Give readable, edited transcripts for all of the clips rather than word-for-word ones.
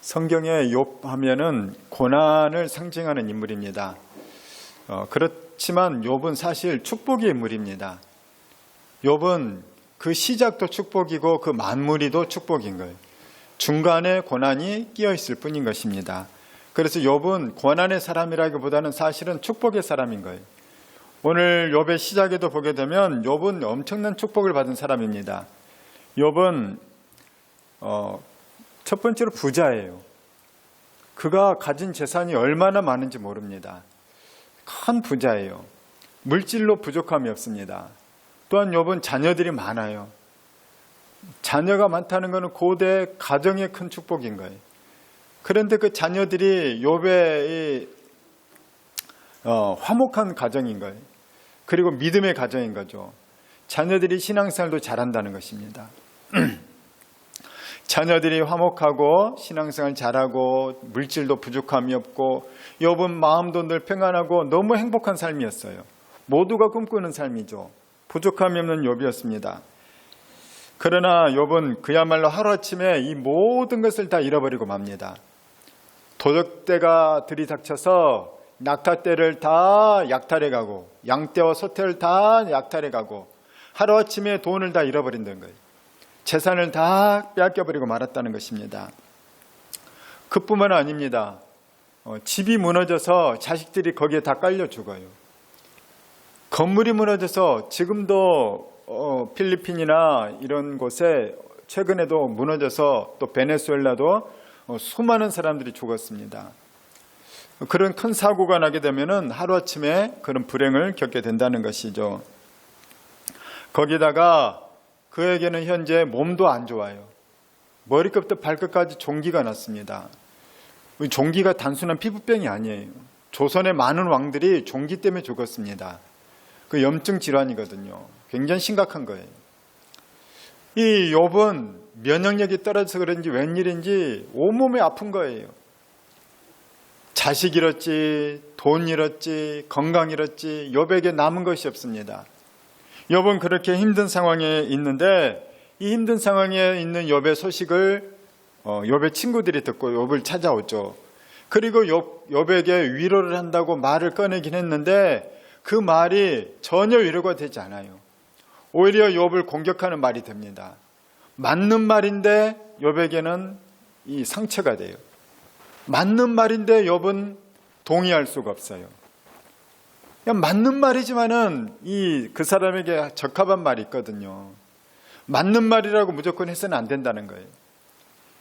성경에 욥 하면은 고난을 상징하는 인물입니다. 그렇지만 욥은 사실 축복의 인물입니다. 욥은 그 시작도 축복이고 그 마무리도 축복인 거예요. 중간에 고난이 끼어 있을 뿐인 것입니다. 그래서 욥은 고난의 사람이라기보다는 사실은 축복의 사람인 거예요. 오늘 욥의 시작에도 보게 되면 욥은 엄청난 축복을 받은 사람입니다. 욥은 첫 번째로 부자예요. 그가 가진 재산이 얼마나 많은지 모릅니다. 큰 부자예요. 물질로 부족함이 없습니다. 또한 욥은 자녀들이 많아요. 자녀가 많다는 것은 고대 가정의 큰 축복인 거예요. 그런데 그 자녀들이 욥의 화목한 가정인 거예요. 그리고 믿음의 가정인 거죠. 자녀들이 신앙생활도 잘한다는 것입니다. 자녀들이 화목하고 신앙생활 잘하고 물질도 부족함이 없고 욥은 마음도 늘 평안하고 너무 행복한 삶이었어요. 모두가 꿈꾸는 삶이죠. 부족함이 없는 욥이었습니다. 그러나 욥은 그야말로 하루아침에 이 모든 것을 다 잃어버리고 맙니다. 도적대가 들이닥쳐서 낙타떼를 다 약탈해가고 양떼와 소떼를 다 약탈해가고 하루아침에 돈을 다 잃어버린다는 거예요. 재산을 다 빼앗겨버리고 말았다는 것입니다. 그뿐만 아닙니다. 집이 무너져서 자식들이 거기에 다 깔려 죽어요. 건물이 무너져서 지금도 필리핀이나 이런 곳에 최근에도 무너져서 또 베네수엘라도 수많은 사람들이 죽었습니다. 그런 큰 사고가 나게 되면은 하루아침에 그런 불행을 겪게 된다는 것이죠. 거기다가 그에게는 현재 몸도 안 좋아요. 머리끝부터 발끝까지 종기가 났습니다. 종기가 단순한 피부병이 아니에요. 조선의 많은 왕들이 종기 때문에 죽었습니다. 그 염증 질환이거든요. 굉장히 심각한 거예요. 이 욥은 면역력이 떨어져서 그런지 웬일인지 온몸이 아픈 거예요. 자식 잃었지, 돈 잃었지, 건강 잃었지, 욥에게 남은 것이 없습니다. 욥은 그렇게 힘든 상황에 있는데 이 힘든 상황에 있는 욥의 소식을 욥의 친구들이 듣고 욥을 찾아오죠. 그리고 욥에게 위로를 한다고 말을 꺼내긴 했는데 그 말이 전혀 위로가 되지 않아요. 오히려 욥을 공격하는 말이 됩니다. 맞는 말인데 욥에게는 이 상처가 돼요. 맞는 말인데 욥은 동의할 수가 없어요. 그냥 맞는 말이지만은 그 사람에게 적합한 말이 있거든요. 맞는 말이라고 무조건 해서는 안 된다는 거예요.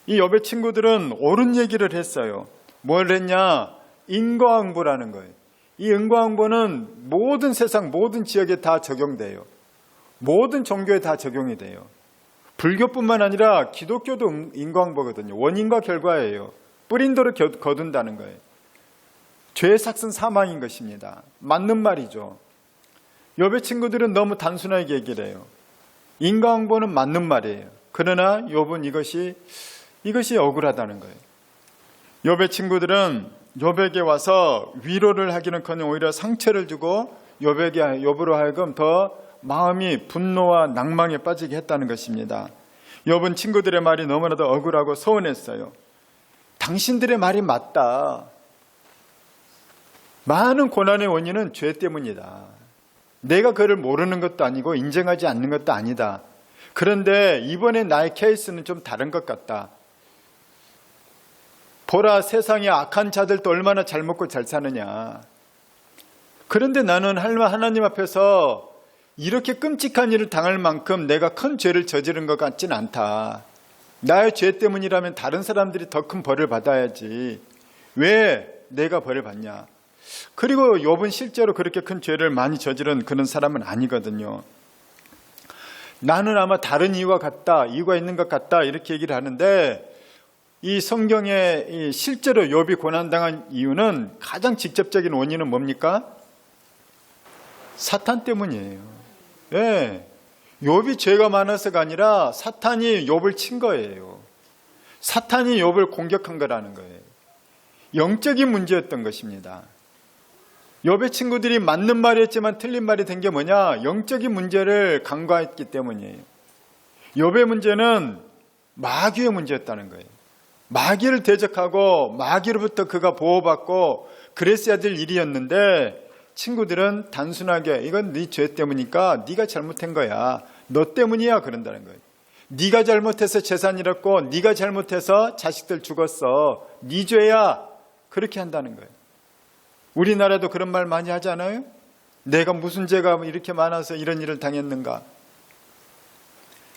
이 욥의 친구들은 옳은 얘기를 했어요. 뭘 했냐? 인과응보라는 거예요. 이 인과응보는 모든 세상 모든 지역에 다 적용돼요. 모든 종교에 다 적용이 돼요. 불교뿐만 아니라 기독교도 인과응보거든요. 원인과 결과예요. 뿌린 도를 거둔다는 거예요. 죄의 삭은 사망인 것입니다. 맞는 말이죠. 욥의 친구들은 너무 단순하게 얘기를 해요. 인과응보는 맞는 말이에요. 그러나 욥은 이것이 억울하다는 거예요. 욥의 친구들은 욥에게 와서 위로를 하기는커녕 오히려 상처를 주고 욥으로 하여금 더 마음이 분노와 낭망에 빠지게 했다는 것입니다. 욥은 친구들의 말이 너무나도 억울하고 서운했어요. 당신들의 말이 맞다. 많은 고난의 원인은 죄 때문이다. 내가 그를 모르는 것도 아니고 인정하지 않는 것도 아니다. 그런데 이번에 나의 케이스는 좀 다른 것 같다. 보라, 세상에 악한 자들도 얼마나 잘 먹고 잘 사느냐. 그런데 나는 하나님 앞에서 이렇게 끔찍한 일을 당할 만큼 내가 큰 죄를 저지른 것 같진 않다. 나의 죄 때문이라면 다른 사람들이 더 큰 벌을 받아야지. 왜 내가 벌을 받냐. 그리고 욥은 실제로 그렇게 큰 죄를 많이 저지른 그런 사람은 아니거든요. 나는 아마 다른 이유가 있는 것 같다 이렇게 얘기를 하는데 이 성경에 실제로 욥이 고난당한 이유는 가장 직접적인 원인은 뭡니까? 사탄 때문이에요. 네. 욥이 죄가 많아서가 아니라 사탄이 욥을 친 거예요. 사탄이 욥을 공격한 거라는 거예요. 영적인 문제였던 것입니다. 욥의 친구들이 맞는 말이었지만 틀린 말이 된 게 뭐냐? 영적인 문제를 간과했기 때문이에요. 욥의 문제는 마귀의 문제였다는 거예요. 마귀를 대적하고 마귀로부터 그가 보호받고 그랬어야 될 일이었는데 친구들은 단순하게 이건 네 죄 때문이니까 네가 잘못한 거야. 너 때문이야 그런다는 거예요. 네가 잘못해서 재산 잃었고 네가 잘못해서 자식들 죽었어. 네 죄야. 그렇게 한다는 거예요. 우리나라도 그런 말 많이 하지 않아요? 내가 무슨 죄가 이렇게 많아서 이런 일을 당했는가?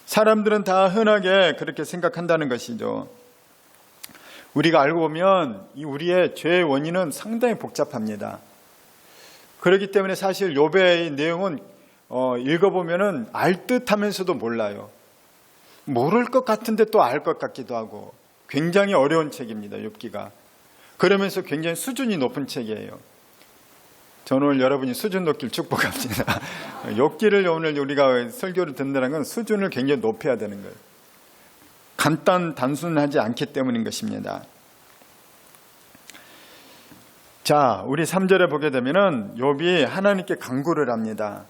사람들은 다 흔하게 그렇게 생각한다는 것이죠. 우리가 알고 보면 이 우리의 죄의 원인은 상당히 복잡합니다. 그렇기 때문에 사실 욥의 내용은 읽어보면은 알 듯하면서도 몰라요. 모를 것 같은데 또 알 것 같기도 하고 굉장히 어려운 책입니다. 욥기가. 그러면서 굉장히 수준이 높은 책이에요. 저는 오늘 여러분이 수준 높길 축복합니다. 욥기를 오늘 우리가 설교를 듣는다는 건 수준을 굉장히 높여야 되는 거예요. 단순하지 않기 때문인 것입니다. 자, 우리 3절에 보게 되면은 욥이 하나님께 간구를 합니다.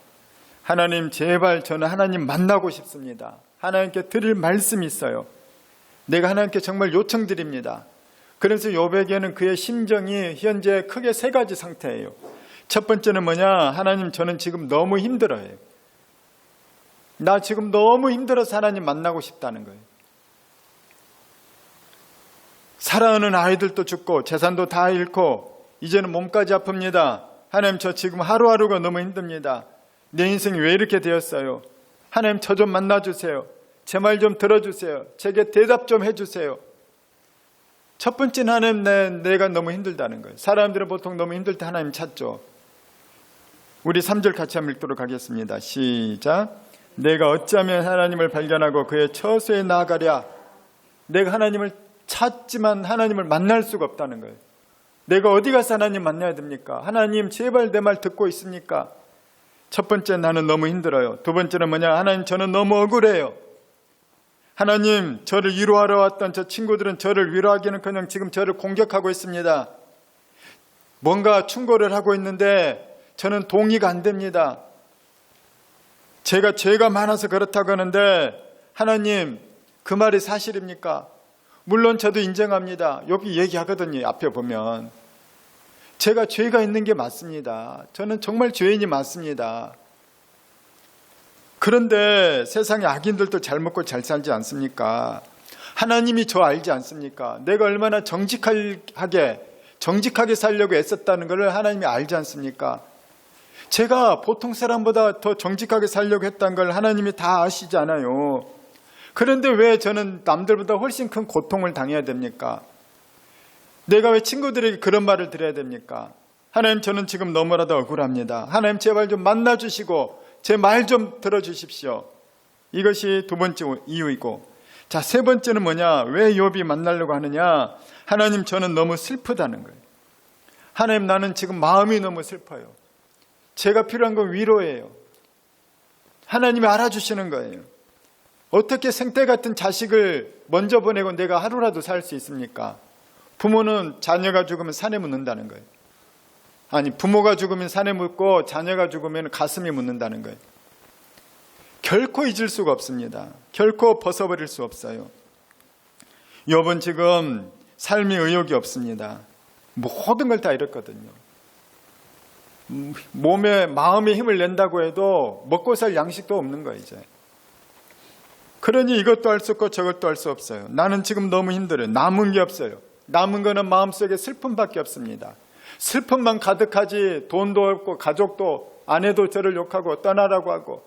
하나님, 제발 저는 하나님 만나고 싶습니다. 하나님께 드릴 말씀이 있어요. 내가 하나님께 정말 요청드립니다. 그래서 욥에게는 그의 심정이 현재 크게 세 가지 상태예요. 첫 번째는 뭐냐? 하나님, 저는 지금 너무 힘들어요. 나 지금 너무 힘들어서 하나님 만나고 싶다는 거예요. 사랑하는 아이들도 죽고 재산도 다 잃고 이제는 몸까지 아픕니다. 하나님, 저 지금 하루하루가 너무 힘듭니다. 내 인생이 왜 이렇게 되었어요? 하나님, 저 좀 만나주세요. 제 말 좀 들어주세요. 제게 대답 좀 해주세요. 첫 번째는 하나님, 내가 너무 힘들다는 거예요. 사람들은 보통 너무 힘들 때 하나님 찾죠. 우리 3절 같이 한번 읽도록 하겠습니다. 시작. 내가 어찌하면 하나님을 발견하고 그의 처소에 나아가랴. 내가 하나님을 찾지만 하나님을 만날 수가 없다는 거예요. 내가 어디 가서 하나님 만나야 됩니까? 하나님, 제발 내 말 듣고 있습니까? 첫 번째, 나는 너무 힘들어요. 두 번째는 뭐냐? 하나님, 저는 너무 억울해요. 하나님, 저를 위로하러 왔던 저 친구들은 저를 위로하기는커녕 지금 저를 공격하고 있습니다. 뭔가 충고를 하고 있는데 저는 동의가 안 됩니다. 제가 죄가 많아서 그렇다고 하는데 하나님, 그 말이 사실입니까? 물론 저도 인정합니다. 여기 얘기하거든요. 앞에 보면 제가 죄가 있는 게 맞습니다. 저는 정말 죄인이 맞습니다. 그런데 세상에 악인들도 잘 먹고 잘 살지 않습니까? 하나님이 저 알지 않습니까? 내가 얼마나 정직하게 살려고 애썼다는 것을 하나님이 알지 않습니까? 제가 보통 사람보다 더 정직하게 살려고 했다는 걸 하나님이 다 아시지 않아요. 그런데 왜 저는 남들보다 훨씬 큰 고통을 당해야 됩니까? 내가 왜 친구들에게 그런 말을 드려야 됩니까? 하나님, 저는 지금 너무나도 억울합니다. 하나님, 제발 좀 만나주시고 제 말 좀 들어주십시오. 이것이 두 번째 이유이고, 자, 세 번째는 뭐냐? 왜 욥이 만나려고 하느냐? 하나님, 저는 너무 슬프다는 거예요. 하나님, 나는 지금 마음이 너무 슬퍼요. 제가 필요한 건 위로예요. 하나님이 알아주시는 거예요. 어떻게 생태 같은 자식을 먼저 보내고 내가 하루라도 살 수 있습니까? 부모는 자녀가 죽으면 산에 묻는다는 거예요. 아니, 부모가 죽으면 산에 묻고 자녀가 죽으면 가슴에 묻는다는 거예요. 결코 잊을 수가 없습니다. 결코 벗어버릴 수 없어요. 욥은 지금 삶의 의욕이 없습니다. 모든 걸 다 잃었거든요. 마음에 힘을 낸다고 해도 먹고 살 양식도 없는 거예요, 이제. 그러니 이것도 할 수 없고 저것도 할 수 없어요. 나는 지금 너무 힘들어요. 남은 게 없어요. 남은 거는 마음속에 슬픔밖에 없습니다. 슬픔만 가득하지 돈도 없고 가족도 아내도 저를 욕하고 떠나라고 하고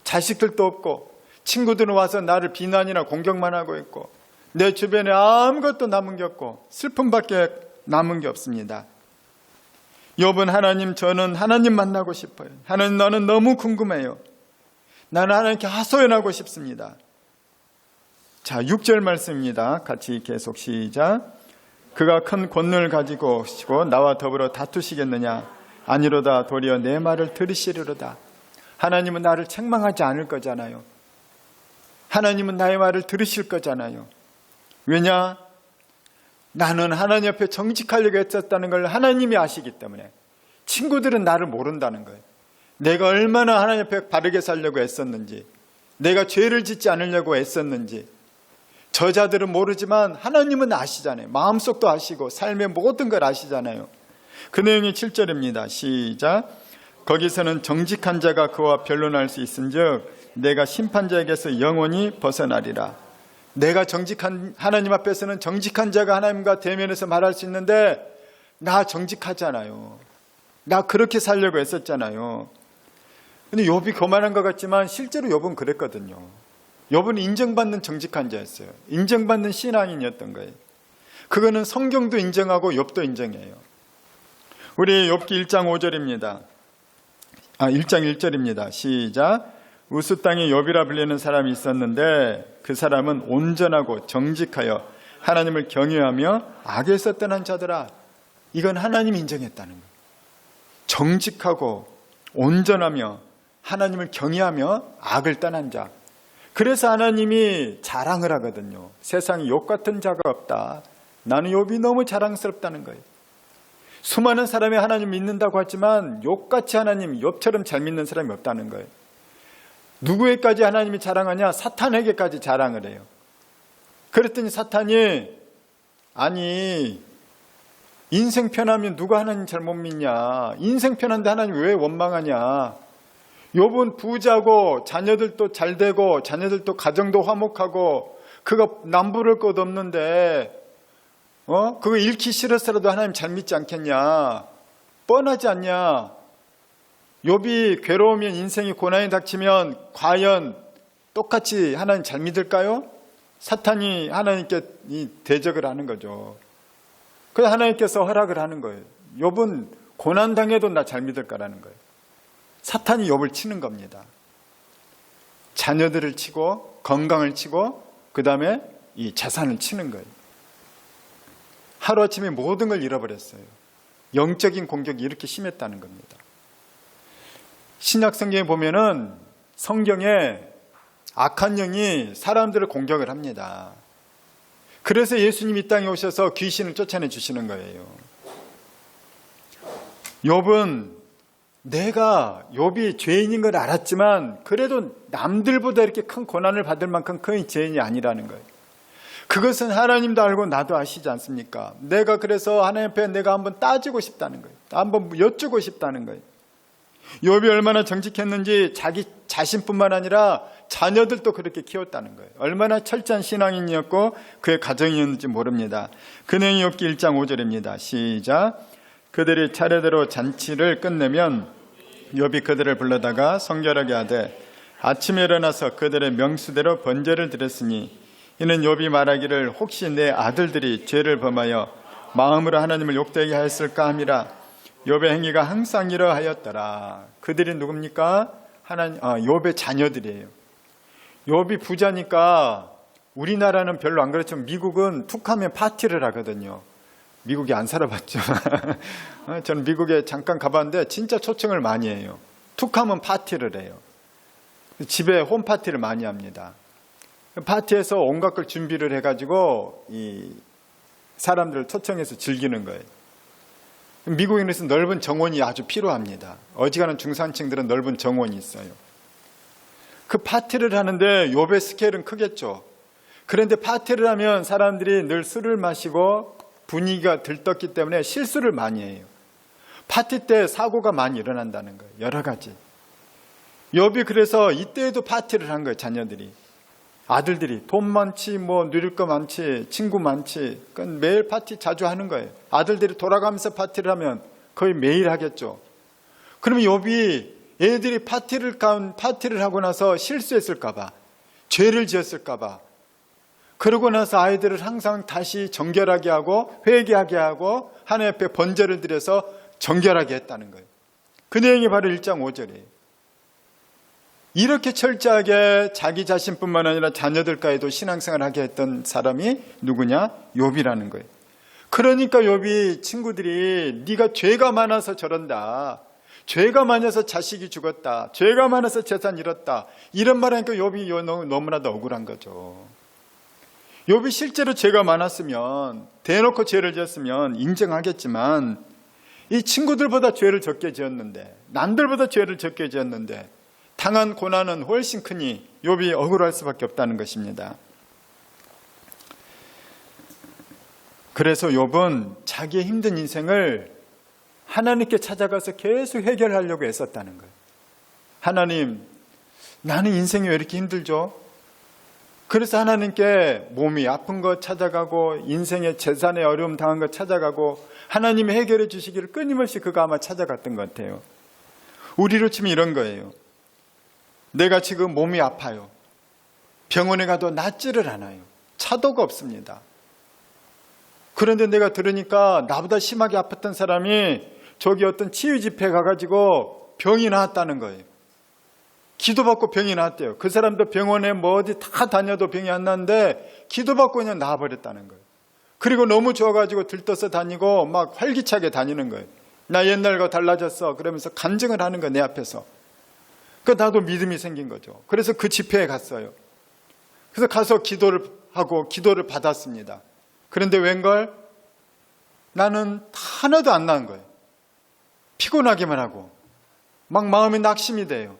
자식들도 없고 친구들은 와서 나를 비난이나 공격만 하고 있고 내 주변에 아무것도 남은 게 없고 슬픔밖에 남은 게 없습니다. 욥은 하나님, 저는 하나님 만나고 싶어요. 하나님, 나는 너무 궁금해요. 나는 하나님께 하소연하고 싶습니다. 자, 6절 말씀입니다. 같이 계속 시작. 그가 큰 권능을 가지고 나와 더불어 다투시겠느냐? 아니로다. 도리어 내 말을 들으시리로다. 하나님은 나를 책망하지 않을 거잖아요. 하나님은 나의 말을 들으실 거잖아요. 왜냐? 나는 하나님 앞에 정직하려고 했었다는 걸 하나님이 아시기 때문에. 친구들은 나를 모른다는 거예요. 내가 얼마나 하나님 앞에 바르게 살려고 애썼는지, 내가 죄를 짓지 않으려고 애썼는지, 저자들은 모르지만 하나님은 아시잖아요. 마음속도 아시고 삶의 모든 걸 아시잖아요. 그 내용이 7절입니다. 시작. 거기서는 정직한 자가 그와 변론할 수 있은즉 내가 심판자에게서 영원히 벗어나리라. 내가 정직한 하나님 앞에서는 정직한 자가 하나님과 대면해서 말할 수 있는데 나 정직하잖아요. 나 그렇게 살려고 했었잖아요. 근데 욥이 교만한 것 같지만 실제로 욥은 그랬거든요. 욥은 인정받는 정직한 자였어요. 인정받는 신앙인이었던 거예요. 그거는 성경도 인정하고 욥도 인정해요. 우리 욥기 1장 5절입니다. 1장 1절입니다. 시작. 우스 땅에 욥이라 불리는 사람이 있었는데 그 사람은 온전하고 정직하여 하나님을 경외하며 악에서 떠난 자더라. 이건 하나님이 인정했다는 거예요. 정직하고 온전하며 하나님을 경외하며 악을 떠난 자. 그래서 하나님이 자랑을 하거든요. 세상에 욥 같은 자가 없다. 나는 욥이 너무 자랑스럽다는 거예요. 수많은 사람이 하나님 믿는다고 하지만 욥같이 하나님, 욥처럼 잘 믿는 사람이 없다는 거예요. 누구에게까지 하나님이 자랑하냐? 사탄에게까지 자랑을 해요. 그랬더니 사탄이 아니 인생 편하면 누가 하나님 잘 못 믿냐? 인생 편한데 하나님 왜 원망하냐? 욥은 부자고 자녀들도 잘 되고 자녀들도 가정도 화목하고 그가 남부를 것 없는데 그거 잃기 싫어서라도 하나님 잘 믿지 않겠냐? 뻔하지 않냐? 욥이 괴로우면 인생이 고난이 닥치면 과연 똑같이 하나님 잘 믿을까요? 사탄이 하나님께 대적을 하는 거죠. 그래서 하나님께서 허락을 하는 거예요. 욥은 고난당해도 나 잘 믿을까라는 거예요. 사탄이 욥을 치는 겁니다. 자녀들을 치고 건강을 치고 그 다음에 이 재산을 치는 거예요. 하루아침에 모든 걸 잃어버렸어요. 영적인 공격이 이렇게 심했다는 겁니다. 신약 성경에 보면은 성경에 악한 영이 사람들을 공격을 합니다. 그래서 예수님이 이 땅에 오셔서 귀신을 쫓아내 주시는 거예요. 욥은 내가 욥이 죄인인 걸 알았지만 그래도 남들보다 이렇게 큰 고난을 받을 만큼 큰 죄인이 아니라는 거예요. 그것은 하나님도 알고 나도 아시지 않습니까? 내가 그래서 하나님 앞에 내가 한번 따지고 싶다는 거예요. 한번 여쭈고 싶다는 거예요. 욥이 얼마나 정직했는지 자기 자신뿐만 아니라 자녀들도 그렇게 키웠다는 거예요. 얼마나 철저한 신앙인이었고 그의 가정이었는지 모릅니다. 그 내용이 욥기 1장 5절입니다. 시작. 그들이 차례대로 잔치를 끝내면 욥이 그들을 불러다가 성결하게 하되 아침에 일어나서 그들의 명수대로 번제를 드렸으니 이는 욥이 말하기를 혹시 내 아들들이 죄를 범하여 마음으로 하나님을 욕되게 하였을까 함이라. 욥의 행위가 항상 이러하였더라. 그들이 누굽니까? 욥의 자녀들이에요. 욥이 부자니까 우리나라는 별로 안 그렇지만 미국은 툭하면 파티를 하거든요. 미국에 안 살아봤죠. 저는 미국에 잠깐 가봤는데 진짜 초청을 많이 해요. 툭하면 파티를 해요. 집에 홈파티를 많이 합니다. 파티에서 온갖 걸 준비를 해가지고 이 사람들을 초청해서 즐기는 거예요. 미국인에서 넓은 정원이 아주 필요합니다. 어지간한 중산층들은 넓은 정원이 있어요. 그 파티를 하는데 욥의 스케일은 크겠죠. 그런데 파티를 하면 사람들이 늘 술을 마시고 분위기가 들떴기 때문에 실수를 많이 해요. 파티 때 사고가 많이 일어난다는 거예요. 여러 가지. 욥이 그래서 이때에도 파티를 한 거예요. 자녀들이. 아들들이 돈 많지 뭐 누릴 거 많지 친구 많지 매일 파티 자주 하는 거예요. 아들들이 돌아가면서 파티를 하면 거의 매일 하겠죠. 그러면 욥이 애들이 파티를 하고 나서 실수했을까 봐 죄를 지었을까 봐 그러고 나서 아이들을 항상 다시 정결하게 하고 회개하게 하고 하나님 앞에 번제를 드려서 정결하게 했다는 거예요. 그 내용이 바로 1장 5절이에요. 이렇게 철저하게 자기 자신뿐만 아니라 자녀들까지도 신앙생활을 하게 했던 사람이 누구냐? 욥이라는 거예요. 그러니까 욥이 친구들이 네가 죄가 많아서 저런다. 죄가 많아서 자식이 죽었다. 죄가 많아서 재산 잃었다. 이런 말 하니까 욥이 너무나도 억울한 거죠. 욥이 실제로 죄가 많았으면 대놓고 죄를 지었으면 인정하겠지만 이 친구들보다 죄를 적게 지었는데 남들보다 죄를 적게 지었는데 당한 고난은 훨씬 크니 욥이 억울할 수밖에 없다는 것입니다. 그래서 욥은 자기의 힘든 인생을 하나님께 찾아가서 계속 해결하려고 애썼다는 거예요. 하나님, 나는 인생이 왜 이렇게 힘들죠? 그래서 하나님께 몸이 아픈 것 찾아가고 인생의 재산에 어려움 당한 것 찾아가고 하나님이 해결해 주시기를 끊임없이 그가 아마 찾아갔던 것 같아요. 우리로 치면 이런 거예요. 내가 지금 몸이 아파요. 병원에 가도 낫지를 않아요. 차도가 없습니다. 그런데 내가 들으니까 나보다 심하게 아팠던 사람이 저기 어떤 치유 집회에 가가지고 병이 나았다는 거예요. 기도받고 병이 나았대요. 그 사람도 병원에 뭐 어디 다 다녀도 병이 안 나는데 기도받고 그냥 나아버렸다는 거예요. 그리고 너무 좋아가지고 들떠서 다니고 막 활기차게 다니는 거예요. 나 옛날과 달라졌어. 그러면서 간증을 하는 거예요. 내 앞에서. 그러니까 나도 믿음이 생긴 거죠. 그래서 그 집회에 갔어요. 그래서 가서 기도를 하고 기도를 받았습니다. 그런데 웬걸 나는 하나도 안 나은 거예요. 피곤하기만 하고 막 마음이 낙심이 돼요.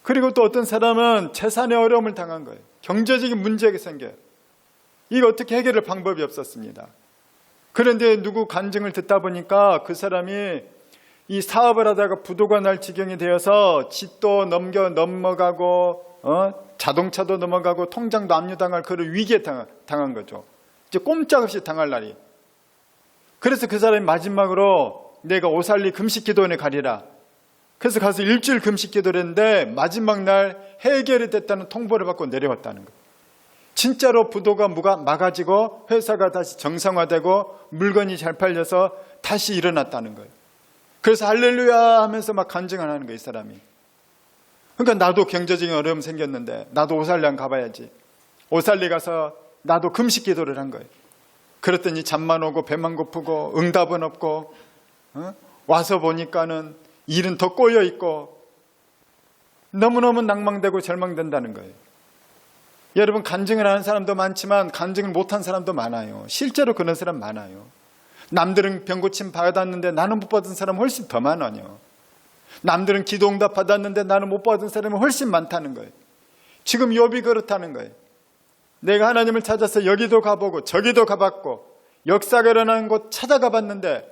그리고 또 어떤 사람은 재산의 어려움을 당한 거예요. 경제적인 문제가 생겨요. 이거 어떻게 해결할 방법이 없었습니다. 그런데 누구 간증을 듣다 보니까 그 사람이 이 사업을 하다가 부도가 날 지경이 되어서 집도 넘어가고 자동차도 넘어가고 통장도 압류당할 그런 위기에 당한 거죠. 이제 꼼짝없이 당할 날이. 그래서 그 사람이 마지막으로 내가 오살리 금식기도원에 가리라. 그래서 가서 일주일 금식기도를 했는데 마지막 날 해결이 됐다는 통보를 받고 내려왔다는 거예요. 진짜로 부도가 막아지고 회사가 다시 정상화되고 물건이 잘 팔려서 다시 일어났다는 거예요. 그래서 할렐루야 하면서 막 간증을 하는 거예요, 이 사람이. 그러니까 나도 경제적인 어려움 생겼는데 나도 오살리 한 가봐야지. 오살리 가서 나도 금식기도를 한 거예요. 그랬더니 잠만 오고 배만 고프고 응답은 없고 와서 보니까는 일은 더 꼬여 있고 너무너무 낭망되고 절망된다는 거예요. 여러분, 간증을 하는 사람도 많지만 간증을 못한 사람도 많아요. 실제로 그런 사람 많아요. 남들은 병고침 받았는데 나는 못 받은 사람 훨씬 더 많아요. 남들은 기도응답 받았는데 나는 못 받은 사람이 훨씬 많다는 거예요. 지금 욥이 그렇다는 거예요. 내가 하나님을 찾아서 여기도 가보고 저기도 가봤고 역사가 일어나는 곳 찾아가 봤는데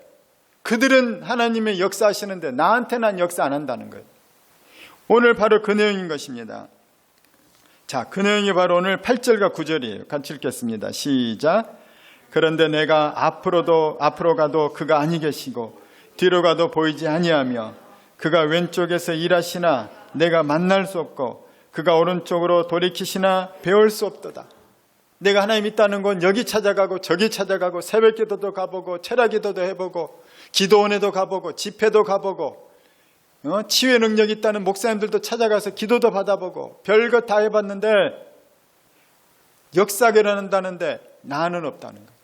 그들은 하나님의 역사하시는데 나한테는 역사 안 한다는 거예요. 오늘 바로 그 내용인 것입니다. 자, 그 내용이 바로 오늘 8절과 9절이에요. 같이 읽겠습니다. 시작. 그런데 내가 앞으로 가도 그가 아니 계시고 뒤로 가도 보이지 아니하며 그가 왼쪽에서 일하시나 내가 만날 수 없고 그가 오른쪽으로 돌이키시나 배울 수 없도다. 내가 하나님 있다는 건 여기 찾아가고 저기 찾아가고 새벽기도도 가보고 철야기도도 해보고 기도원에도 가보고 집회도 가보고 치유의 능력이 있다는 목사님들도 찾아가서 기도도 받아보고 별것 다 해봤는데 역사가 일어난다는데 나는 없다는 거예요.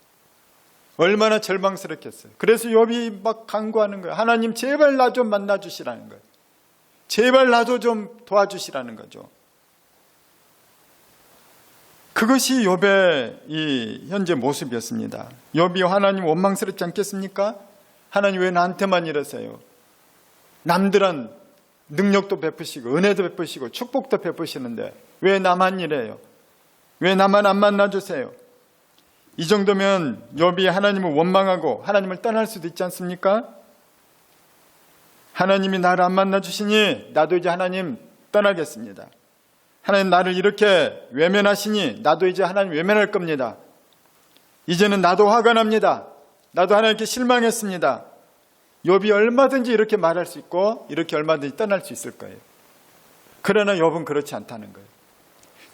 얼마나 절망스럽겠어요. 그래서 욥이 막 간구하는 거예요. 하나님 제발 나 좀 만나주시라는 거예요. 제발 나도 좀 도와주시라는 거죠. 그것이 욥의 이 현재 모습이었습니다. 욥이 하나님 원망스럽지 않겠습니까? 하나님 왜 나한테만 이러세요? 남들은 능력도 베푸시고 은혜도 베푸시고 축복도 베푸시는데 왜 나만 이래요? 왜 나만 안 만나주세요? 이 정도면 욥이 하나님을 원망하고 하나님을 떠날 수도 있지 않습니까? 하나님이 나를 안 만나주시니 나도 이제 하나님 떠나겠습니다. 하나님 나를 이렇게 외면하시니 나도 이제 하나님 외면할 겁니다. 이제는 나도 화가 납니다. 나도 하나님께 실망했습니다. 욥이 얼마든지 이렇게 말할 수 있고 이렇게 얼마든지 떠날 수 있을 거예요. 그러나 욥은 그렇지 않다는 거예요.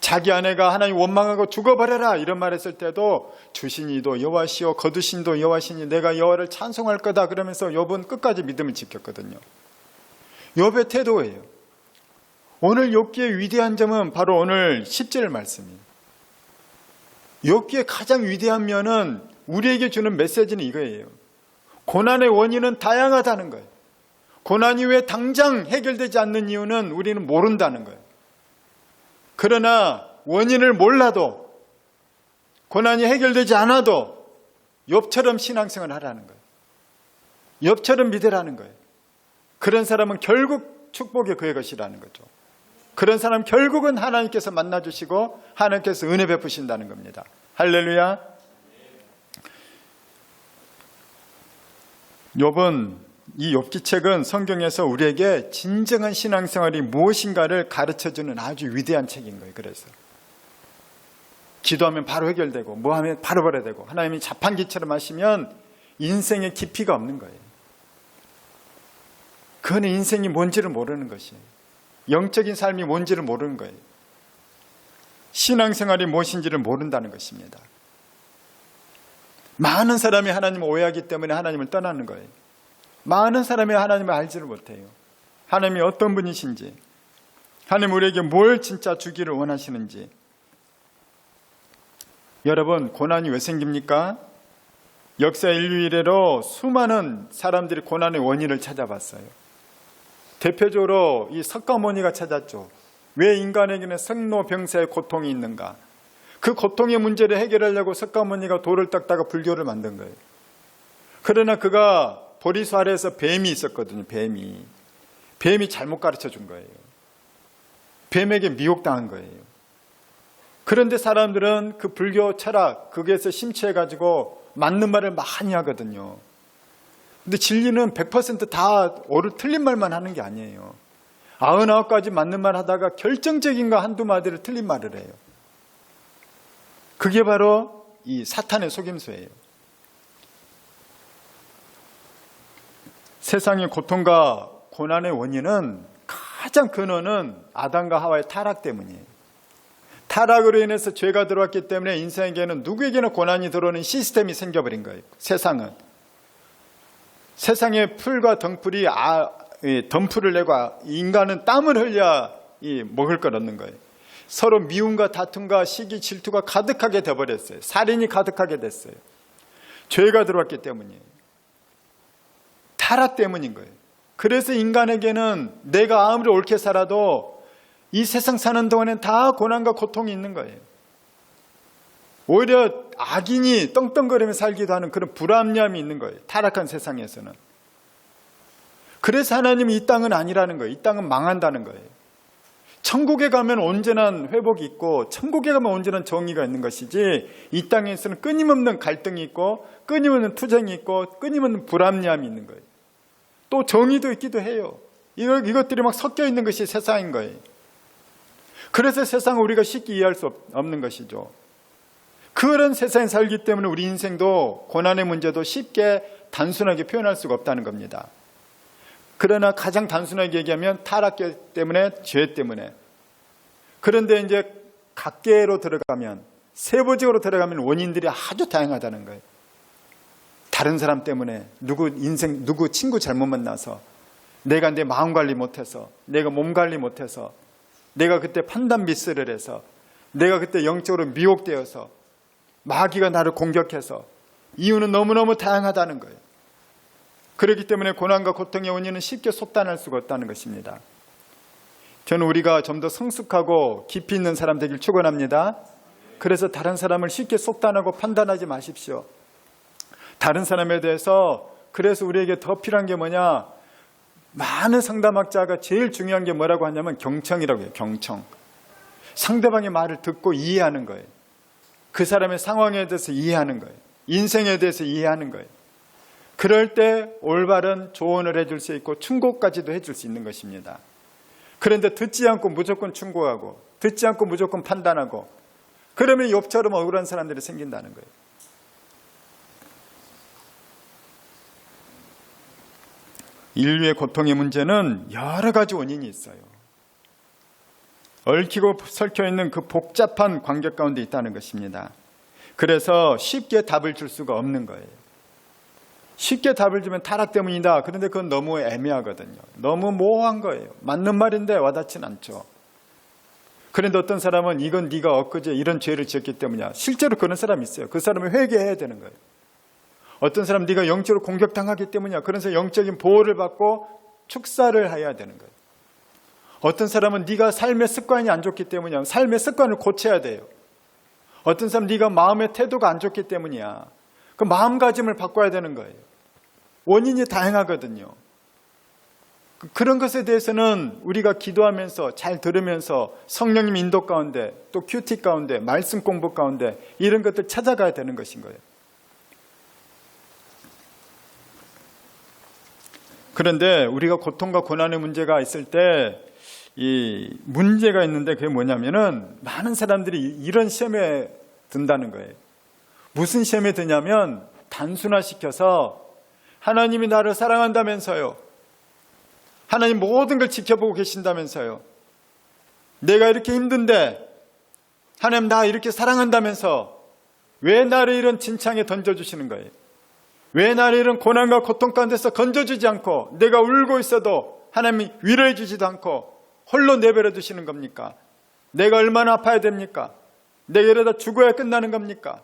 자기 아내가 하나님 원망하고 죽어버려라 이런 말 했을 때도 주신이도 여호와시오 거두신도 여호와시니 내가 여호와를 찬송할 거다 그러면서 욥은 끝까지 믿음을 지켰거든요. 욥의 태도예요. 오늘 욥기의 위대한 점은 바로 오늘 10절 말씀이에요. 욥기의 가장 위대한 면은 우리에게 주는 메시지는 이거예요. 고난의 원인은 다양하다는 거예요. 고난이 왜 당장 해결되지 않는 이유는 우리는 모른다는 거예요. 그러나 원인을 몰라도 고난이 해결되지 않아도 욥처럼 신앙생활을 하라는 거예요. 욥처럼 믿으라는 거예요. 그런 사람은 결국 축복이 그의 것이라는 거죠. 그런 사람 결국은 하나님께서 만나주시고 하나님께서 은혜 베푸신다는 겁니다. 할렐루야. 욥은 이 욥기책은 성경에서 우리에게 진정한 신앙생활이 무엇인가를 가르쳐주는 아주 위대한 책인 거예요. 그래서 기도하면 바로 해결되고 뭐 하면 바로 되고 하나님이 자판기처럼 하시면 인생에 깊이가 없는 거예요. 그는 인생이 뭔지를 모르는 것이에요. 영적인 삶이 뭔지를 모르는 거예요. 신앙생활이 무엇인지를 모른다는 것입니다. 많은 사람이 하나님을 오해하기 때문에 하나님을 떠나는 거예요. 많은 사람이 하나님을 알지를 못해요. 하나님이 어떤 분이신지, 하나님 우리에게 뭘 진짜 주기를 원하시는지. 여러분, 고난이 왜 생깁니까? 역사 인류 이래로 수많은 사람들이 고난의 원인을 찾아봤어요. 대표적으로 이 석가모니가 찾았죠. 왜 인간에게는 생로병사의 고통이 있는가? 그 고통의 문제를 해결하려고 석가모니가 돌을 닦다가 불교를 만든 거예요. 그러나 그가 보리수 아래에서 뱀이 있었거든요. 뱀이 잘못 가르쳐 준 거예요. 뱀에게 미혹당한 거예요. 그런데 사람들은 그 불교 철학 거기에서 심취해가지고 맞는 말을 많이 하거든요. 근데 진리는 100% 다 틀린 말만 하는 게 아니에요. 99가지 맞는 말 하다가 결정적인 거 한두 마디를 틀린 말을 해요. 그게 바로 이 사탄의 속임수예요. 세상의 고통과 고난의 원인은 가장 근원은 아담과 하와의 타락 때문이에요. 타락으로 인해서 죄가 들어왔기 때문에 인생에게는 누구에게나 고난이 들어오는 시스템이 생겨버린 거예요. 세상의 풀과 덩풀이 덤풀을 내고 인간은 땀을 흘려야 먹을 걸 얻는 거예요. 서로 미움과 다툼과 시기, 질투가 가득하게 돼버렸어요. 살인이 가득하게 됐어요. 죄가 들어왔기 때문이에요. 타락 때문인 거예요. 그래서 인간에게는 내가 아무리 옳게 살아도 이 세상 사는 동안엔 다 고난과 고통이 있는 거예요. 오히려 악인이 떵떵거리며 살기도 하는 그런 불합리함이 있는 거예요. 타락한 세상에서는. 그래서 하나님이 이 땅은 아니라는 거예요. 이 땅은 망한다는 거예요. 천국에 가면 온전한 회복이 있고 천국에 가면 온전한 정의가 있는 것이지 이 땅에서는 끊임없는 갈등이 있고 끊임없는 투쟁이 있고 끊임없는 불합리함이 있는 거예요. 또 정의도 있기도 해요. 이것들이 막 섞여 있는 것이 세상인 거예요. 그래서 세상을 우리가 쉽게 이해할 수 없는 것이죠. 그런 세상에 살기 때문에 우리 인생도 고난의 문제도 쉽게 단순하게 표현할 수가 없다는 겁니다. 그러나 가장 단순하게 얘기하면 타락 때문에, 죄 때문에. 그런데 이제 각계로 들어가면, 세부적으로 들어가면 원인들이 아주 다양하다는 거예요. 다른 사람 때문에, 누구 친구 잘못 만나서, 내가 내 마음 관리 못해서, 내가 몸 관리 못해서, 내가 그때 판단 미스를 해서, 내가 그때 영적으로 미혹되어서, 마귀가 나를 공격해서, 이유는 너무너무 다양하다는 거예요. 그렇기 때문에 고난과 고통의 원인은 쉽게 속단할 수가 없다는 것입니다. 저는 우리가 좀 더 성숙하고 깊이 있는 사람 되길 축원합니다. 그래서 다른 사람을 쉽게 속단하고 판단하지 마십시오. 다른 사람에 대해서 그래서 우리에게 더 필요한 게 뭐냐? 많은 상담학자가 제일 중요한 게 뭐라고 하냐면 경청이라고 해요. 경청. 상대방의 말을 듣고 이해하는 거예요. 그 사람의 상황에 대해서 이해하는 거예요. 인생에 대해서 이해하는 거예요. 그럴 때 올바른 조언을 해줄 수 있고 충고까지도 해줄 수 있는 것입니다. 그런데 듣지 않고 무조건 충고하고 듣지 않고 무조건 판단하고 그러면 욥처럼 억울한 사람들이 생긴다는 거예요. 인류의 고통의 문제는 여러 가지 원인이 있어요. 얽히고 설켜 있는 그 복잡한 관계 가운데 있다는 것입니다. 그래서 쉽게 답을 줄 수가 없는 거예요. 쉽게 답을 주면 타락 때문이다. 그런데 그건 너무 애매하거든요. 너무 모호한 거예요. 맞는 말인데 와닿진 않죠. 그런데 어떤 사람은 이건 네가 엊그제 이런 죄를 지었기 때문이야. 실제로 그런 사람이 있어요. 그 사람을 회개해야 되는 거예요. 어떤 사람 네가 영적으로 공격당하기 때문이야. 그래서 영적인 보호를 받고 축사를 해야 되는 거예요. 어떤 사람은 네가 삶의 습관이 안 좋기 때문이야. 삶의 습관을 고쳐야 돼요. 어떤 사람은 네가 마음의 태도가 안 좋기 때문이야. 그 마음가짐을 바꿔야 되는 거예요. 원인이 다양하거든요. 그런 것에 대해서는 우리가 기도하면서 잘 들으면서 성령님 인도 가운데 또 큐티 가운데 말씀 공부 가운데 이런 것들 찾아가야 되는 것인 거예요. 그런데 우리가 고통과 고난의 문제가 있을 때 이 문제가 있는데 그게 뭐냐면은 많은 사람들이 이런 시험에 든다는 거예요. 무슨 시험에 드냐면 단순화시켜서 하나님이 나를 사랑한다면서요. 하나님 모든 걸 지켜보고 계신다면서요. 내가 이렇게 힘든데 하나님 나 이렇게 사랑한다면서 왜 나를 이런 진창에 던져주시는 거예요? 왜 나를 이런 고난과 고통 가운데서 건져주지 않고 내가 울고 있어도 하나님이 위로해 주지도 않고 홀로 내버려 두시는 겁니까? 내가 얼마나 아파야 됩니까? 내가 이러다 죽어야 끝나는 겁니까?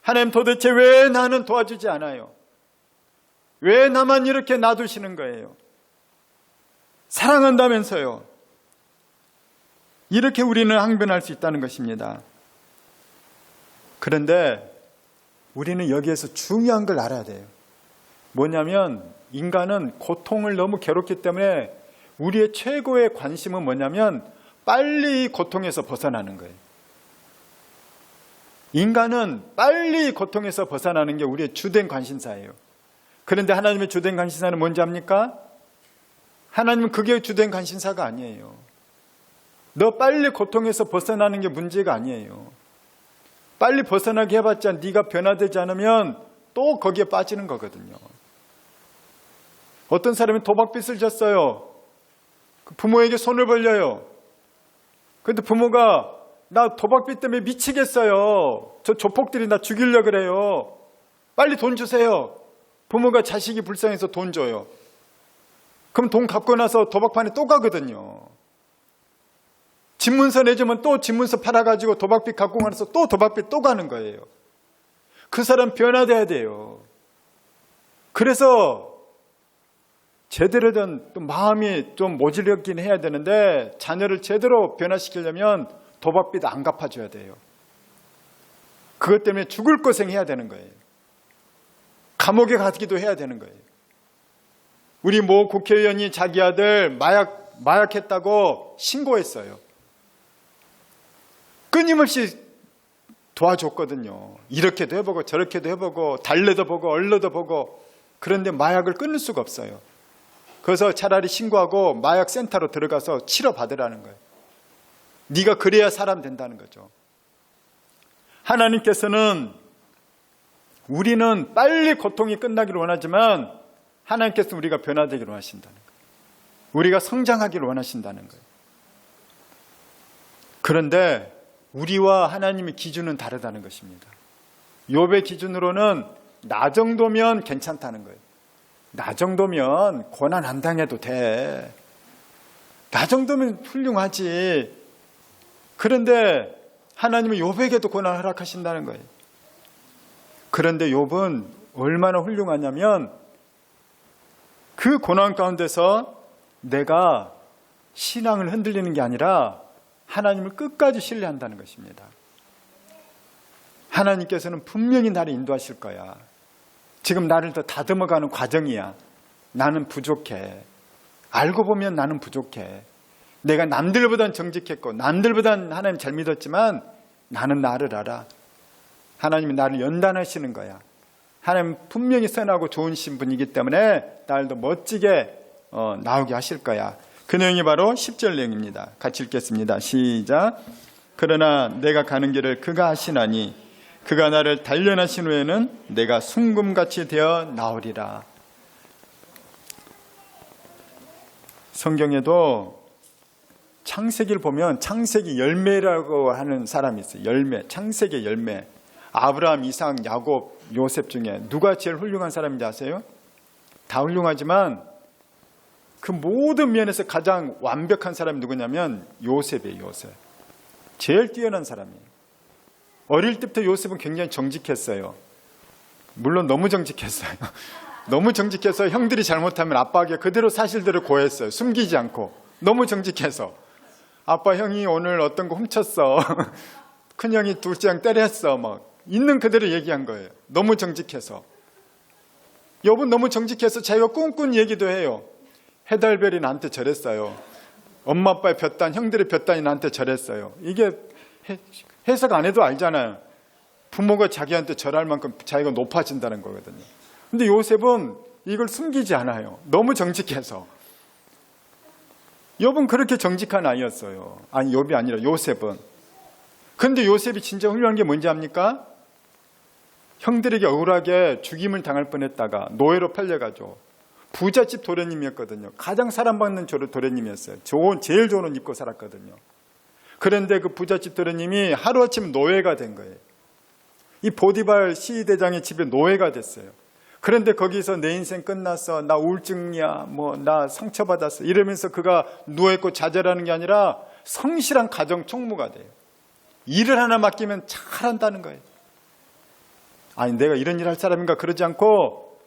하나님 도대체 왜 나는 도와주지 않아요? 왜 나만 이렇게 놔두시는 거예요? 사랑한다면서요. 이렇게 우리는 항변할 수 있다는 것입니다. 그런데 우리는 여기에서 중요한 걸 알아야 돼요. 뭐냐면 인간은 고통을 너무 괴롭기 때문에 우리의 최고의 관심은 뭐냐면 빨리 고통에서 벗어나는 거예요. 인간은 빨리 고통에서 벗어나는 게 우리의 주된 관심사예요. 그런데 하나님의 주된 관심사는 뭔지 압니까? 하나님은 그게 주된 관심사가 아니에요. 너 빨리 고통에서 벗어나는 게 문제가 아니에요. 빨리 벗어나게 해봤자 네가 변화되지 않으면 또 거기에 빠지는 거거든요. 어떤 사람이 도박빚을 졌어요. 부모에게 손을 벌려요. 그런데 부모가 나 도박빚 때문에 미치겠어요. 저 조폭들이 나 죽이려고 그래요. 빨리 돈 주세요. 부모가 자식이 불쌍해서 돈 줘요. 그럼 돈 갚고 나서 도박판에 또 가거든요. 집문서 내주면 또 집문서 팔아가지고 도박빚 갚고 나서 또 도박빚 또 가는 거예요. 그 사람 변화돼야 돼요. 그래서 제대로 된 마음이 좀 모질렸긴 해야 되는데 자녀를 제대로 변화시키려면 도박빚 안 갚아줘야 돼요. 그것 때문에 죽을 고생해야 되는 거예요. 감옥에 가기도 해야 되는 거예요. 우리 모 국회의원이 자기 아들 마약했다고 신고했어요. 끊임없이 도와줬거든요. 이렇게도 해보고 저렇게도 해보고 달래도 보고 얼려도 보고. 그런데 마약을 끊을 수가 없어요. 그래서 차라리 신고하고 마약 센터로 들어가서 치료받으라는 거예요. 네가 그래야 사람 된다는 거죠. 하나님께서는 우리는 빨리 고통이 끝나기를 원하지만 하나님께서 우리가 변화되기를 원하신다는 거예요. 우리가 성장하기를 원하신다는 거예요. 그런데 우리와 하나님의 기준은 다르다는 것입니다. 욥의 기준으로는 나 정도면 괜찮다는 거예요. 나 정도면 고난 안 당해도 돼. 나 정도면 훌륭하지. 그런데 하나님은 욥에게도 고난을 허락하신다는 거예요. 그런데 욥은 얼마나 훌륭하냐면 그 고난 가운데서 내가 신앙을 흔들리는 게 아니라 하나님을 끝까지 신뢰한다는 것입니다. 하나님께서는 분명히 나를 인도하실 거야. 지금 나를 더 다듬어가는 과정이야. 나는 부족해. 알고 보면 나는 부족해. 내가 남들보단 정직했고 남들보단 하나님 잘 믿었지만 나는 나를 알아. 하나님이 나를 연단하시는 거야. 하나님 분명히 선하고 좋으신 분이기 때문에 나를 더 멋지게 나오게 하실 거야. 그 내용이 바로 10절 내용입니다. 같이 읽겠습니다. 시작. 그러나 내가 가는 길을 그가 하시나니 그가 나를 단련하신 후에는 내가 순금같이 되어 나오리라. 성경에도 창세기를 보면 창세기 열매라고 하는 사람이 있어요. 열매, 창세기 열매. 아브라함, 이삭, 야곱, 요셉 중에 누가 제일 훌륭한 사람인지 아세요? 다 훌륭하지만 그 모든 면에서 가장 완벽한 사람이 누구냐면 요셉이에요. 요셉. 제일 뛰어난 사람이에요. 어릴 때부터 요셉은 굉장히 정직했어요. 물론 너무 정직했어요. 너무 정직해서 형들이 잘못하면 아빠에게 그대로 사실대로 고했어요. 숨기지 않고. 너무 정직해서. 아빠, 형이 오늘 어떤 거 훔쳤어. 큰형이 둘째형 때렸어. 막 있는 그대로 얘기한 거예요. 너무 정직해서. 욥은 너무 정직해서 자기가 꿈꾼 얘기도 해요. 해달별이 나한테 저랬어요. 엄마 아빠의 볕단, 형들의 볕단이 나한테 저랬어요. 이게 해석 안 해도 알잖아요. 부모가 자기한테 절할 만큼 자기가 높아진다는 거거든요. 근데 요셉은 이걸 숨기지 않아요. 너무 정직해서. 욥은 그렇게 정직한 아이였어요. 아니, 욥이 아니라 요셉은. 그런데 요셉이 진짜 훌륭한 게 뭔지 압니까? 형들에게 억울하게 죽임을 당할 뻔했다가 노예로 팔려가지고 부잣집 도련님이었거든요. 가장 사랑받는 도련님이었어요. 제일 좋은 옷 입고 살았거든요. 그런데 그 부잣집 도련님이 하루아침 노예가 된 거예요. 이 보디발 시대장의 집에 노예가 됐어요. 그런데 거기서 내 인생 끝났어, 나 우울증이야, 나 상처받았어 이러면서 그가 누워있고 좌절하는 게 아니라 성실한 가정 총무가 돼요. 일을 하나 맡기면 잘한다는 거예요. 아니, 내가 이런 일 할 사람인가 그러지 않고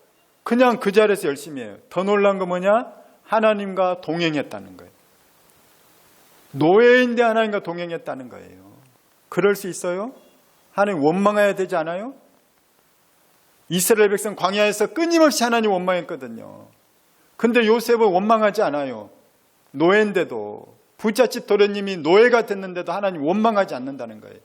그냥 그 자리에서 열심히 해요. 더 놀라운 건 뭐냐? 하나님과 동행했다는 거예요. 노예인데 하나님과 동행했다는 거예요. 그럴 수 있어요? 하나님 원망해야 되지 않아요? 이스라엘 백성 광야에서 끊임없이 하나님 원망했거든요. 근데 요셉은 원망하지 않아요. 노예인데도, 부잣집 도련님이 노예가 됐는데도 하나님 원망하지 않는다는 거예요.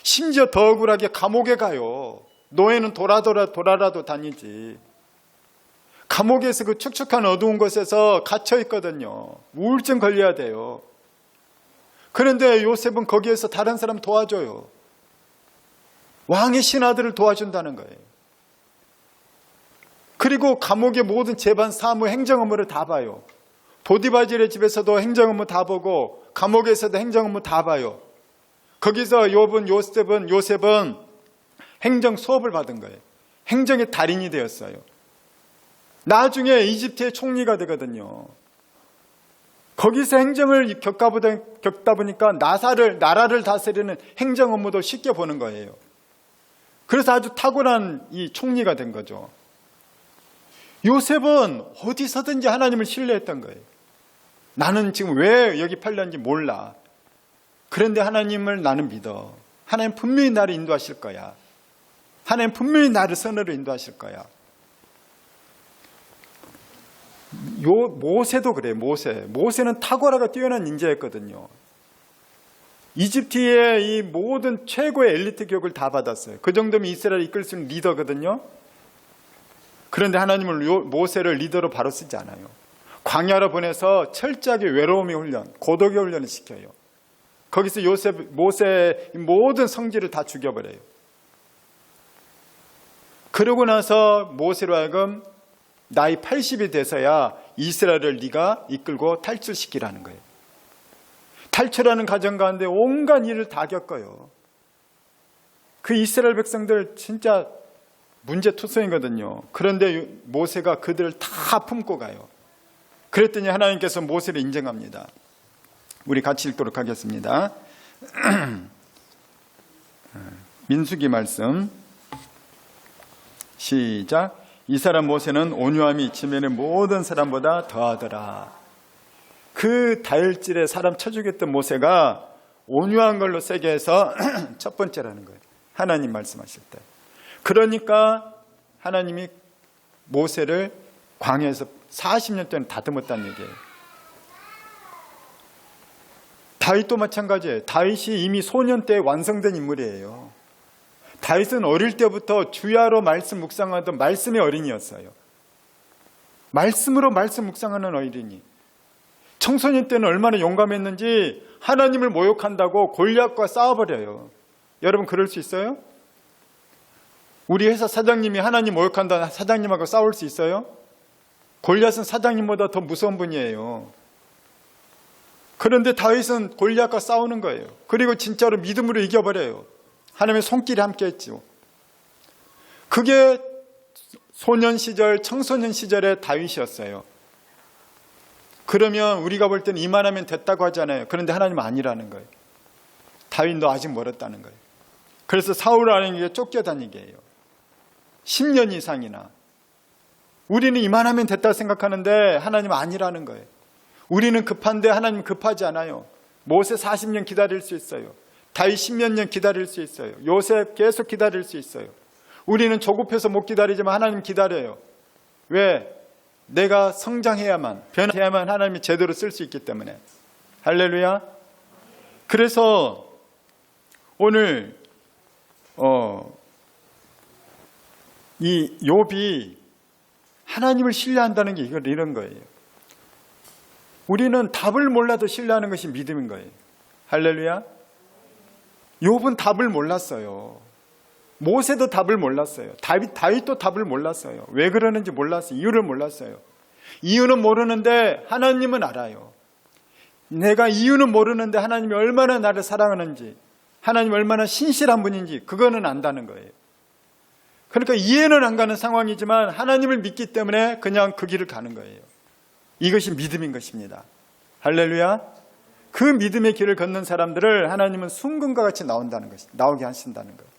심지어 더 억울하게 감옥에 가요. 노예는 돌아라도 다니지. 감옥에서 그 축축한 어두운 곳에서 갇혀 있거든요. 우울증 걸려야 돼요. 그런데 요셉은 거기에서 다른 사람 도와줘요. 왕의 신하들을 도와준다는 거예요. 그리고 감옥의 모든 재반, 사무, 행정 업무를 다 봐요. 보디바질의 집에서도 행정 업무 다 보고 감옥에서도 행정 업무 다 봐요. 거기서 요셉은 행정 수업을 받은 거예요. 행정의 달인이 되었어요. 나중에 이집트의 총리가 되거든요. 거기서 행정을 겪다 보니까 나라를 다스리는 행정 업무도 쉽게 보는 거예요. 그래서 아주 탁월한 이 총리가 된 거죠. 요셉은 어디서든지 하나님을 신뢰했던 거예요. 나는 지금 왜 여기 팔렸는지 몰라. 그런데 하나님을 나는 믿어. 하나님 분명히 나를 인도하실 거야. 하나님 분명히 나를 선으로 인도하실 거야. 모세도 그래요. 모세는 탁월하고 뛰어난 인재였거든요. 이집트의 이 모든 최고의 엘리트 교육을 다 받았어요. 그 정도면 이스라엘을 이끌 수 있는 리더거든요. 그런데 하나님은 모세를 리더로 바로 쓰지 않아요. 광야로 보내서 철저하게 외로움의 훈련, 고독의 훈련을 시켜요. 거기서 모세의 모든 성질을 다 죽여버려요. 그러고 나서 모세로 하여금 나이 80이 돼서야 이스라엘을 네가 이끌고 탈출시키라는 거예요. 탈출하는 과정 가운데 온갖 일을 다 겪어요. 그 이스라엘 백성들 진짜 문제투성이거든요. 그런데 모세가 그들을 다 품고 가요. 그랬더니 하나님께서 모세를 인정합니다. 우리 같이 읽도록 하겠습니다. 민수기 말씀 시작. 이 사람 모세는 온유함이 지면의 모든 사람보다 더하더라. 그 다혈질에 사람 쳐 죽였던 모세가 온유한 걸로 세게 해서 첫 번째라는 거예요. 하나님 말씀하실 때. 그러니까 하나님이 모세를 광야에서 40년 동안 다듬었다는 얘기예요. 다윗도 마찬가지예요. 다윗이 이미 소년 때 완성된 인물이에요. 다윗은 어릴 때부터 주야로 말씀 묵상하던 말씀의 어린이였어요. 말씀으로 말씀 묵상하는 어린이. 청소년 때는 얼마나 용감했는지 하나님을 모욕한다고 골리앗과 싸워버려요. 여러분 그럴 수 있어요? 우리 회사 사장님이 하나님 모욕한다 사장님하고 싸울 수 있어요? 골리앗은 사장님보다 더 무서운 분이에요. 그런데 다윗은 골리앗과 싸우는 거예요. 그리고 진짜로 믿음으로 이겨버려요. 하나님의 손길이 함께 했죠. 그게 소년 시절, 청소년 시절의 다윗이었어요. 그러면 우리가 볼 때는 이만하면 됐다고 하잖아요. 그런데 하나님은 아니라는 거예요. 다윗 너 아직 멀었다는 거예요. 그래서 사울이라는 게 쫓겨다니게 해요. 10년 이상이나. 우리는 이만하면 됐다고 생각하는데 하나님은 아니라는 거예요. 우리는 급한데 하나님 급하지 않아요. 모세 40년 기다릴 수 있어요. 다윗 10몇 년 기다릴 수 있어요. 요셉 계속 기다릴 수 있어요. 우리는 조급해서 못 기다리지만 하나님 기다려요. 왜? 내가 성장해야만, 변해야만 하나님이 제대로 쓸 수 있기 때문에. 할렐루야. 그래서 오늘 이 욥이 하나님을 신뢰한다는 게 이런 거예요. 우리는 답을 몰라도 신뢰하는 것이 믿음인 거예요. 할렐루야. 욥은 답을 몰랐어요. 모세도 답을 몰랐어요. 다윗도 답을 몰랐어요. 왜 그러는지 몰랐어요. 이유를 몰랐어요. 이유는 모르는데 하나님은 알아요. 내가 이유는 모르는데 하나님이 얼마나 나를 사랑하는지, 하나님이 얼마나 신실한 분인지 그거는 안다는 거예요. 그러니까 이해는 안 가는 상황이지만 하나님을 믿기 때문에 그냥 그 길을 가는 거예요. 이것이 믿음인 것입니다. 할렐루야. 그 믿음의 길을 걷는 사람들을 하나님은 순금과 같이 나오게 하신다는 거예요.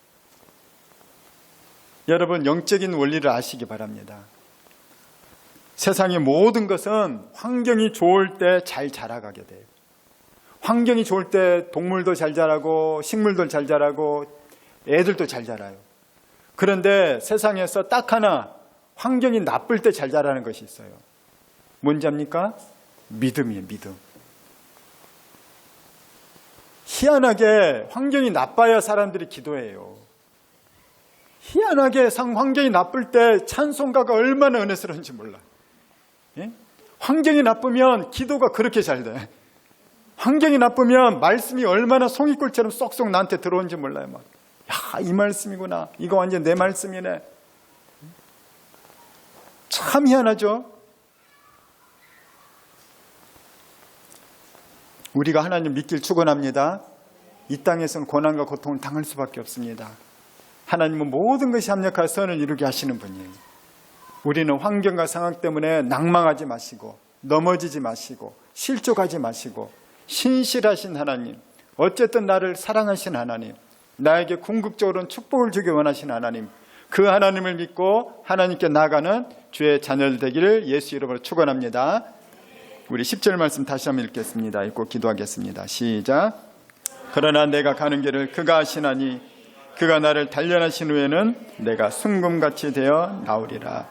여러분, 영적인 원리를 아시기 바랍니다. 세상의 모든 것은 환경이 좋을 때 잘 자라가게 돼요. 환경이 좋을 때 동물도 잘 자라고 식물도 잘 자라고 애들도 잘 자라요. 그런데 세상에서 딱 하나 환경이 나쁠 때 잘 자라는 것이 있어요. 뭔지 압니까? 믿음이에요. 믿음. 희한하게 환경이 나빠야 사람들이 기도해요. 희한하게 환경이 나쁠 때 찬송가가 얼마나 은혜스러운지 몰라. 예? 환경이 나쁘면 기도가 그렇게 잘 돼. 환경이 나쁘면 말씀이 얼마나 송이꿀처럼 쏙쏙 나한테 들어오는지 몰라요. 막, 야, 이 말씀이구나. 이거 완전 내 말씀이네. 참 희한하죠? 우리가 하나님 믿길 축원합니다. 이 땅에서는 고난과 고통을 당할 수밖에 없습니다. 하나님은 모든 것이 합력하여 선을 이루게 하시는 분이에요. 우리는 환경과 상황 때문에 낭망하지 마시고 넘어지지 마시고 실족하지 마시고 신실하신 하나님, 어쨌든 나를 사랑하신 하나님, 나에게 궁극적으로는 축복을 주기 원하신 하나님, 그 하나님을 믿고 하나님께 나아가는 주의 자녀들 되기를 예수 이름으로 축원합니다. 우리 10절 말씀 다시 한번 읽겠습니다. 읽고 기도하겠습니다. 시작. 그러나 내가 가는 길을 그가 아시나니 그가 나를 단련하신 후에는 내가 순금같이 되어 나오리라.